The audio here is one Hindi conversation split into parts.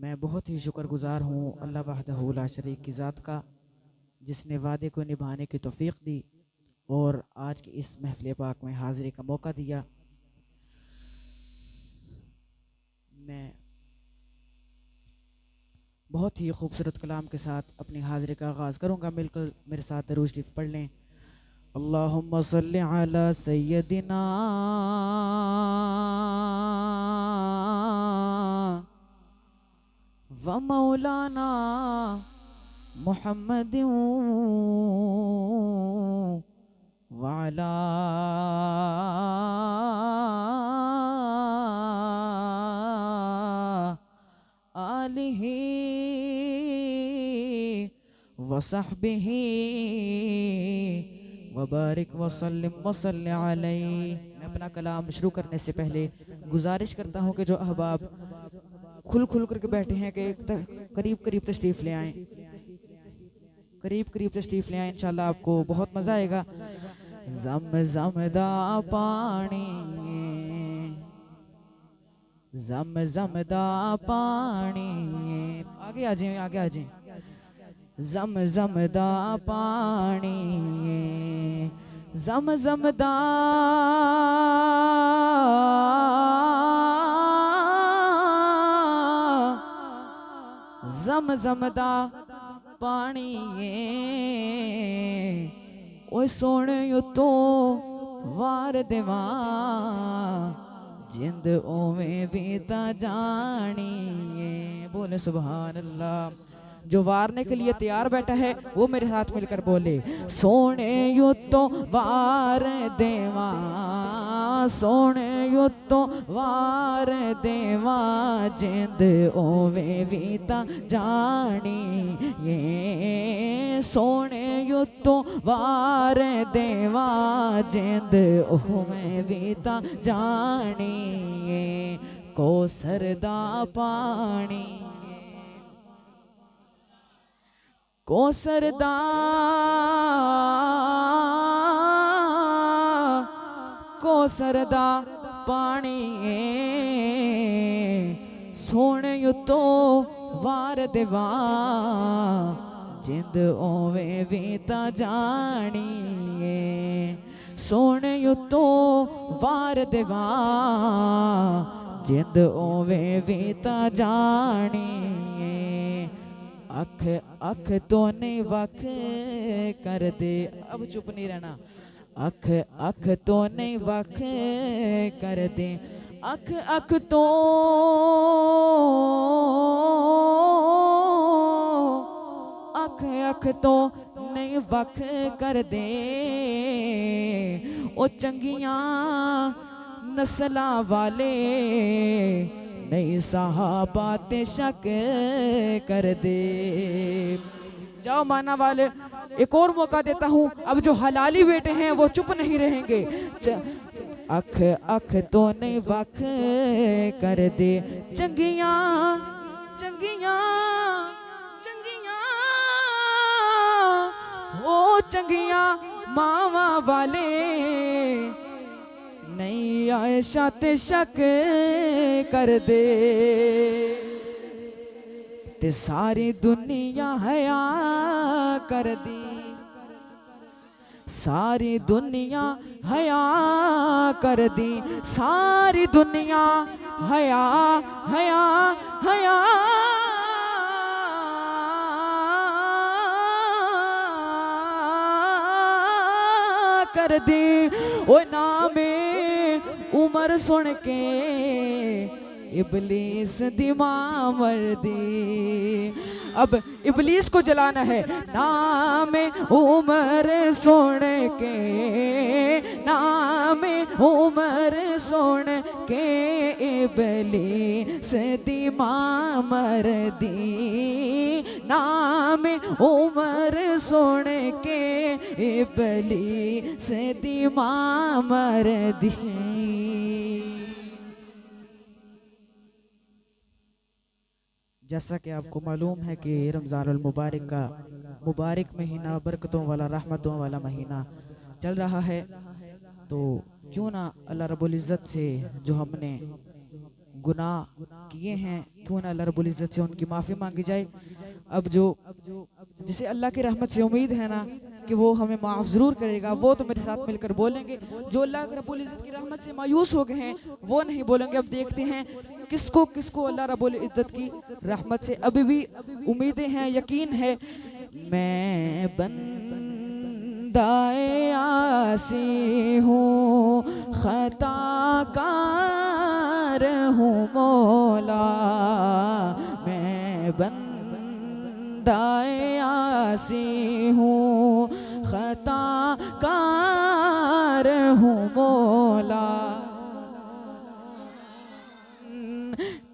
मैं बहुत ही शुक्रगुजार हूँ अल्लाह वहदहू ला शरीक की ज़ात का, जिसने वादे को निभाने की तौफीक दी और आज की इस महफिल पाक में हाज़िरी का मौका दिया। मैं बहुत ही खूबसूरत कलाम के साथ अपनी हाज़िरी का आगाज़ करूँगा। मिलकर मेरे साथ दरूद शरीफ पढ़ लें। अल्लाहुम्मा सल्ली अला सय्यदिना व मौलाना मुहम्मदिन वाला आलिही वसहबिही वबारिक वसल्लिम वसल्लि अलैहि। मैं अपना कलाम शुरू करने से पहले गुजारिश करता हूँ कि जो अहबाब खुल खुल करके बैठे हैं कि करीब करीब तशरीफ ले आएं, करीब करीब तशरीफ ले आएं। इंशाल्लाह आपको बहुत मज़ा आएगा। जम जमदा पानी, जम जमदा पानी, आगे आ जाए, आगे आ जाए। जम जमदा पानी, जम जमदा जम जमदा पानी, ओए सोने तो वार देवा जिंद ओवें भी ता जानी। बोले सुभान अल्लाह। जो वारने के लिए तैयार बैठा है वो मेरे साथ मिलकर बोले, सोने यू तो वार देवा, सोने यू तो वार देवा जिंद ओवे भी ता जानी। ये सोने यू तो वार देवा जिंद ओवे भी ता जानी। को सरदा पानी, को सरदा को सरदा पानी, सोने यू तो वार देवा जिंद ओवे भी ता जानी। सोने यू तो वार देवा जिंद ओवे भी ता जानी। अख अख तो नहीं वख कर दे, अब चुप नहीं रहना। अख अख तो नहीं वख कर दे, अख अख तो अख अख तो नहीं वख कर दे। ओ चंगियां नस्ला वाले नहीं साहबा ते शक कर दे। जाओ माना वाले, एक और मौका देता हूँ। अब जो हलाली बेटे हैं वो चुप नहीं रहेंगे। अख अख तो नहीं वख कर दे, चंगियां चंगियां चंगियां ओ चंगियां मावा वाले नहीं आयशा ते शक कर दे। ते सारी दुनिया हया कर दी, सारी दुनिया हया कर दी, सारी दुनिया हया हया हया कर दी। ओ नामे उमर सुन के इबलीस दी मां मर्दी। अब इबलीस को जलाना है। नाम उमर सुन के, नाम उमर सुन के इबलीस दी मां मर्दी। नाम उमर सुन के इबलीस दी मां मर्दी। जैसा कि आपको मालूम है कि रमज़ानुल मुबारक का मुबारक महीना, बरकतों वाला, रहमतों वाला महीना चल रहा है, तो क्यों ना अल्लाह रब्बुल इज़्ज़त से जो हमने गुनाह किए हैं, क्यों ना अल्लाह रब्बुल इज्जत से उनकी माफ़ी मांगी जाए। अब जो जिसे अल्लाह की रहमत से उम्मीद है ना कि वो हमें माफ़ ज़रूर करेगा, वो तो मेरे साथ मिलकर बोलेंगे। जो अल्लाह रब्बुल इज़्ज़त की रहमत से मायूस हो गए हैं वो नहीं बोलेंगे। अब देखते हैं किसको किसको अल्लाह रब्बुल इज़्ज़त की रहमत से अभी भी उम्मीदें हैं, यकीन है। मैं बंदाए आसी हूँ, खताकार हूँ मौला, मैं बंदाए आसी हूँ, खताकार हूँ मौला,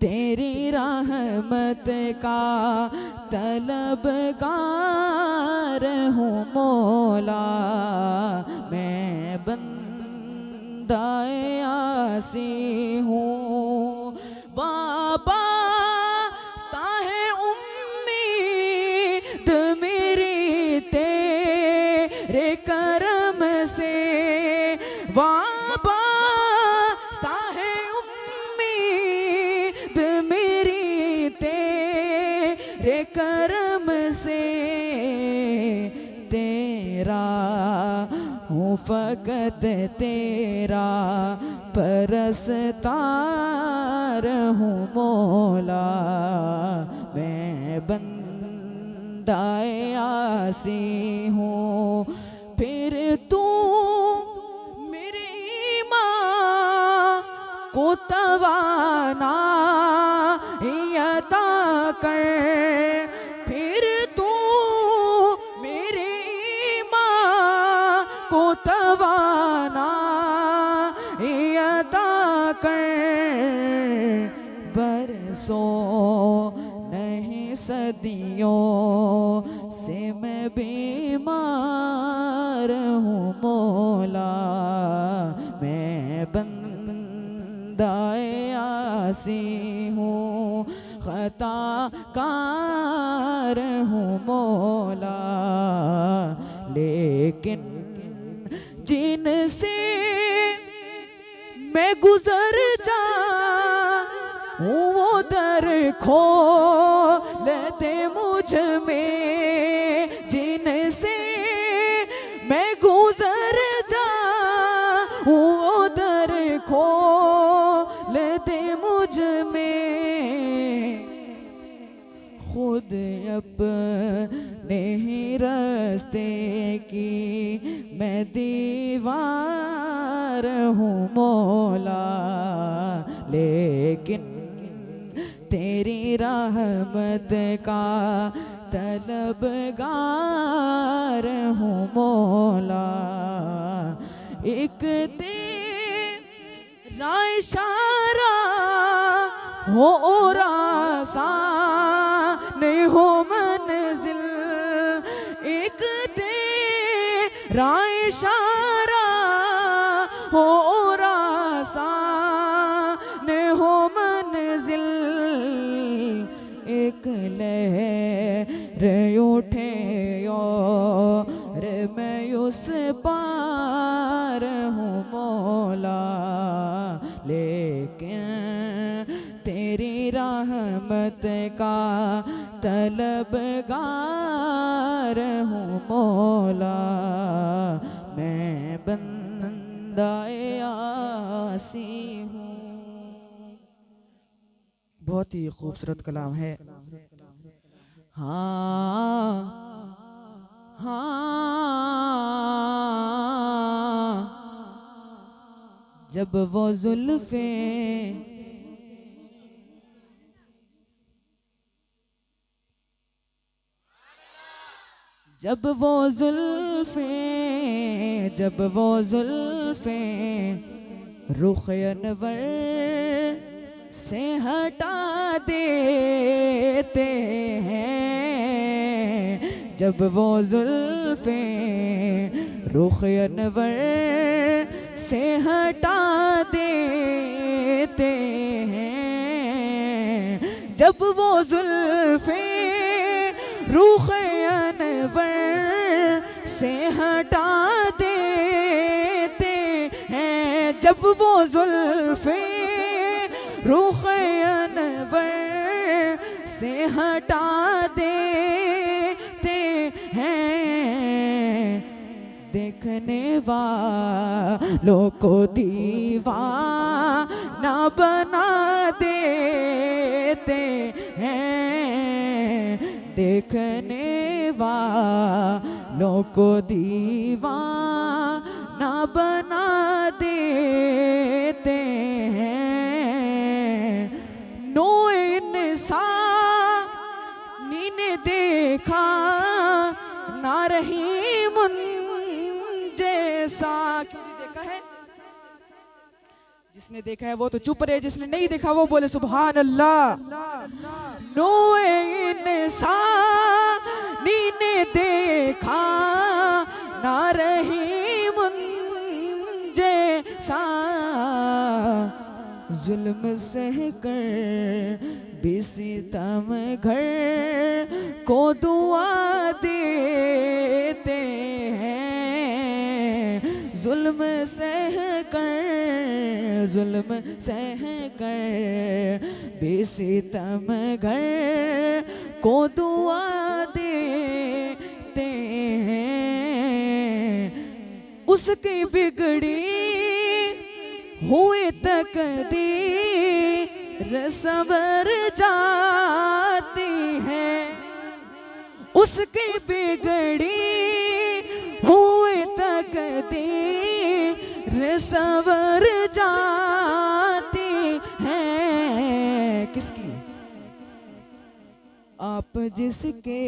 तेरी रहमत का तलबगार हूँ मौला, मैं बंदाए आसी हूँ। बाबा है उम्मीद मेरी तेरे करम से, बाबा है उम्मीद मेरी तेरे करम से, तेरा हूँ फकत तेरा परस्तार हूँ मौला, मैं बंदाए आसी हूँ। फिर तू मेरी ईमान को तवाना अता कर, फिर तू मेरी ईमान को तवाना अता कर, बरसों नहीं सदियों से मैं बीमार हूँ मौला, मैं बंदाए आसी हूँ, खताकार हूँ मौला, लेकिन जिनसे मैं गुजर जा वो दर खोलते मुझ में, जिनसे मैं गुजर जा वो दर खोलते मुझ में, खुद अपने ही रास्ते की मैं दीवार हूँ मौला, लेकिन तेरी रहमत का तलबगार हूँ मौला, एक तेरा इशारा हो और आसान हो मंजिल, एक तेरा इशारा हो और आसान हो मंजिल, एक लहर उठे और मैं उस पार हूँ मौला, लेकिन तेरी रहमत का तलबगार हूँ मौला, मैं बंदाए आसी हूँ। बहुत ही खूबसूरत कलाम है। हाँ हाँ, जब वो जुल्फे जब वो जुल्फे रुख अनवर से हटा देते हैं, जब वो जुल्फे रुख अनवर से हटा देते हैं, जब वो जुल्फे रुख अनवर से हटा देते हैं, जब वो जुल्फे रुख से हटा देते हैं, देखने वालों को दीवाना बना देते हैं, देखने वालों को दीवाना बना देते हैं। नो इंसानी ने देखा ना रही मुन जैसा। क्यों जी देखा है? जिसने देखा है वो तो चुप रहे, जिसने नहीं देखा वो बोले सुभान अल्लाह। नो इंसानी ने देखा ना रही मुन जैसा, जुल्म सह कर भी सितम घर को दुआ देते हैं, जुल्म सह कर बेसितम घर को दुआ देते हैं। उसकी बिगड़ी हुए तकदीर सबर जाती है, उसकी बिगड़ी हुए तकदीर सबर जाती है। किसकी? आप जिसके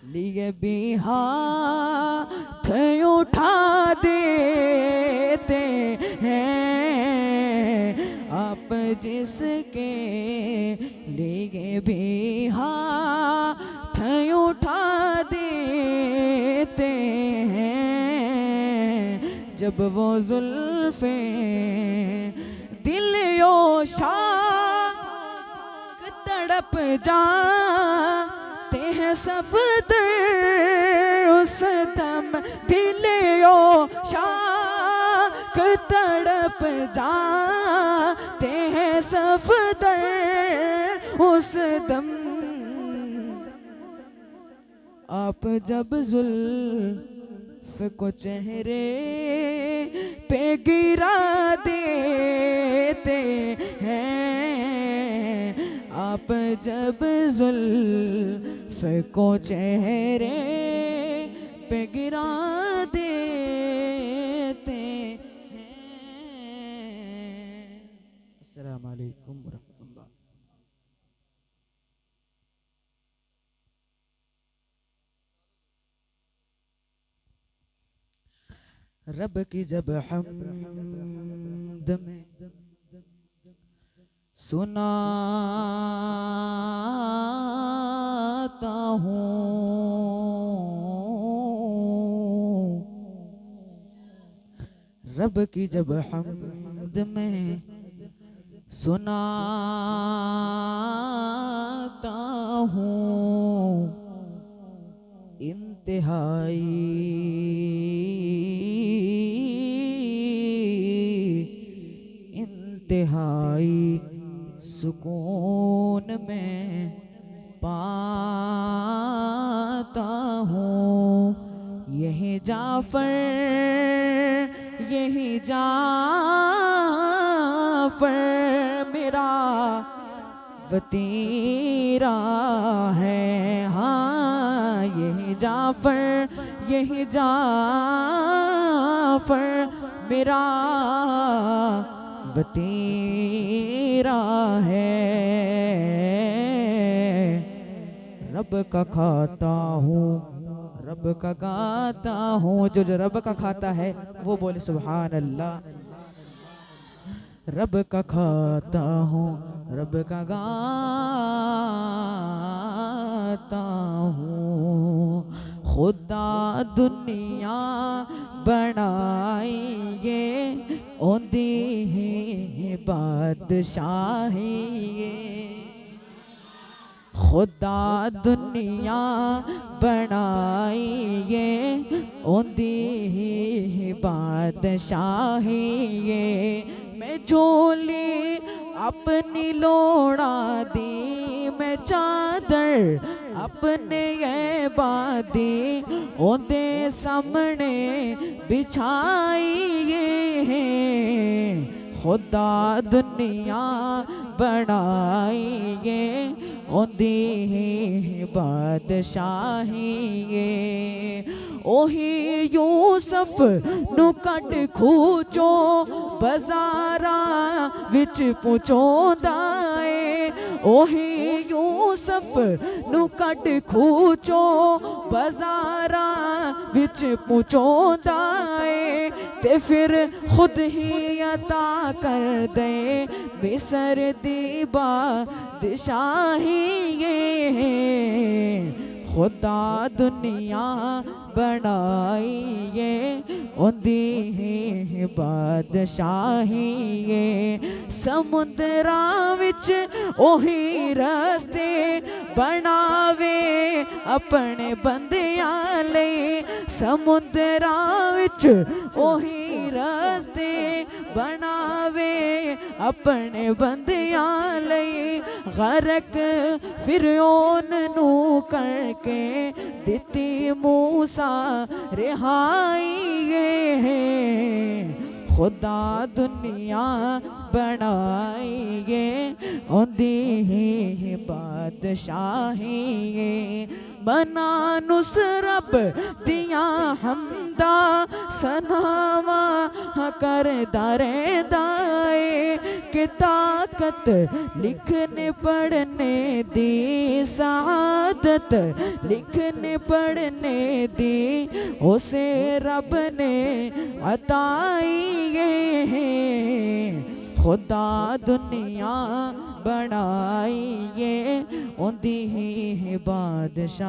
लिए भी हाथ उठा देते हैं, आप जिसके लिए भी हाथ उठा देते हैं, जब वो जुल्फे दिल-ओ शाख तड़प जाते हैं सफदर उस दम, दिल-ओ शाख तड़प जाते हैं सफदर उस दम। आप जब जुल्फ को चेहरे पे गिरा देते हैं, आप जब जुल्फ को चेहरे पे गिरा देते हैं। अस्सलामु अलैकुम वरहमतुल्लाह। रब की जब हमद में सुनाता हूँ, रब की जब हमद में सुनाता हूँ, इंतहाई सुकून में पाता हूँ। यही जाफर मेरा वतीरा है, हाँ यही जाफर मेरा वतीरा है। रब का खाता हूँ, रब का गाता हूँ, जो रब का खाता है वो बोले सुभान अल्लाह। रब का खाता हूँ, रब का गाता हूँ। खुदा दुनिया बनाइए ओंदी ही बादशाही, खुदा दुनिया बनाइए ओंदी ही बादशाही। मैं झोली अपनी लोड़ा दी मैं चादर अपने ये बादी ओंदे सामने बिछाइए खुदा दुनिया बनाइए ओंदी बादशाहीए ओही यूसुफ नु कट खूचो बाजारा विच पुछोंदा ए ओही यूसुफ नु कट खूचो बाजारा विच पुछोंदा ए ते फिर खुद ही अता कर दे मिस्र दी बादशाही खुदा दुनिया बनाइए ओंदी बादशाही समुद्रा विच ओही रस्ते बनावे अपने बंदियां लई समुद्रा विच ओही रस्ते बनावे अपने बंदियां लई गरक फिरौन नू करके दिती मूसा रिहाई खुदा दुनिया बनाइए ओंदी बादशाही बना नुसरब दिया हमदा सनावा कर दारे दाए कि ताकत लिखने पढ़ने दी सादत लिखने पढ़ने दी उसे रब ने अताई खुदा दुनिया बनाइए ओंदी बादशाही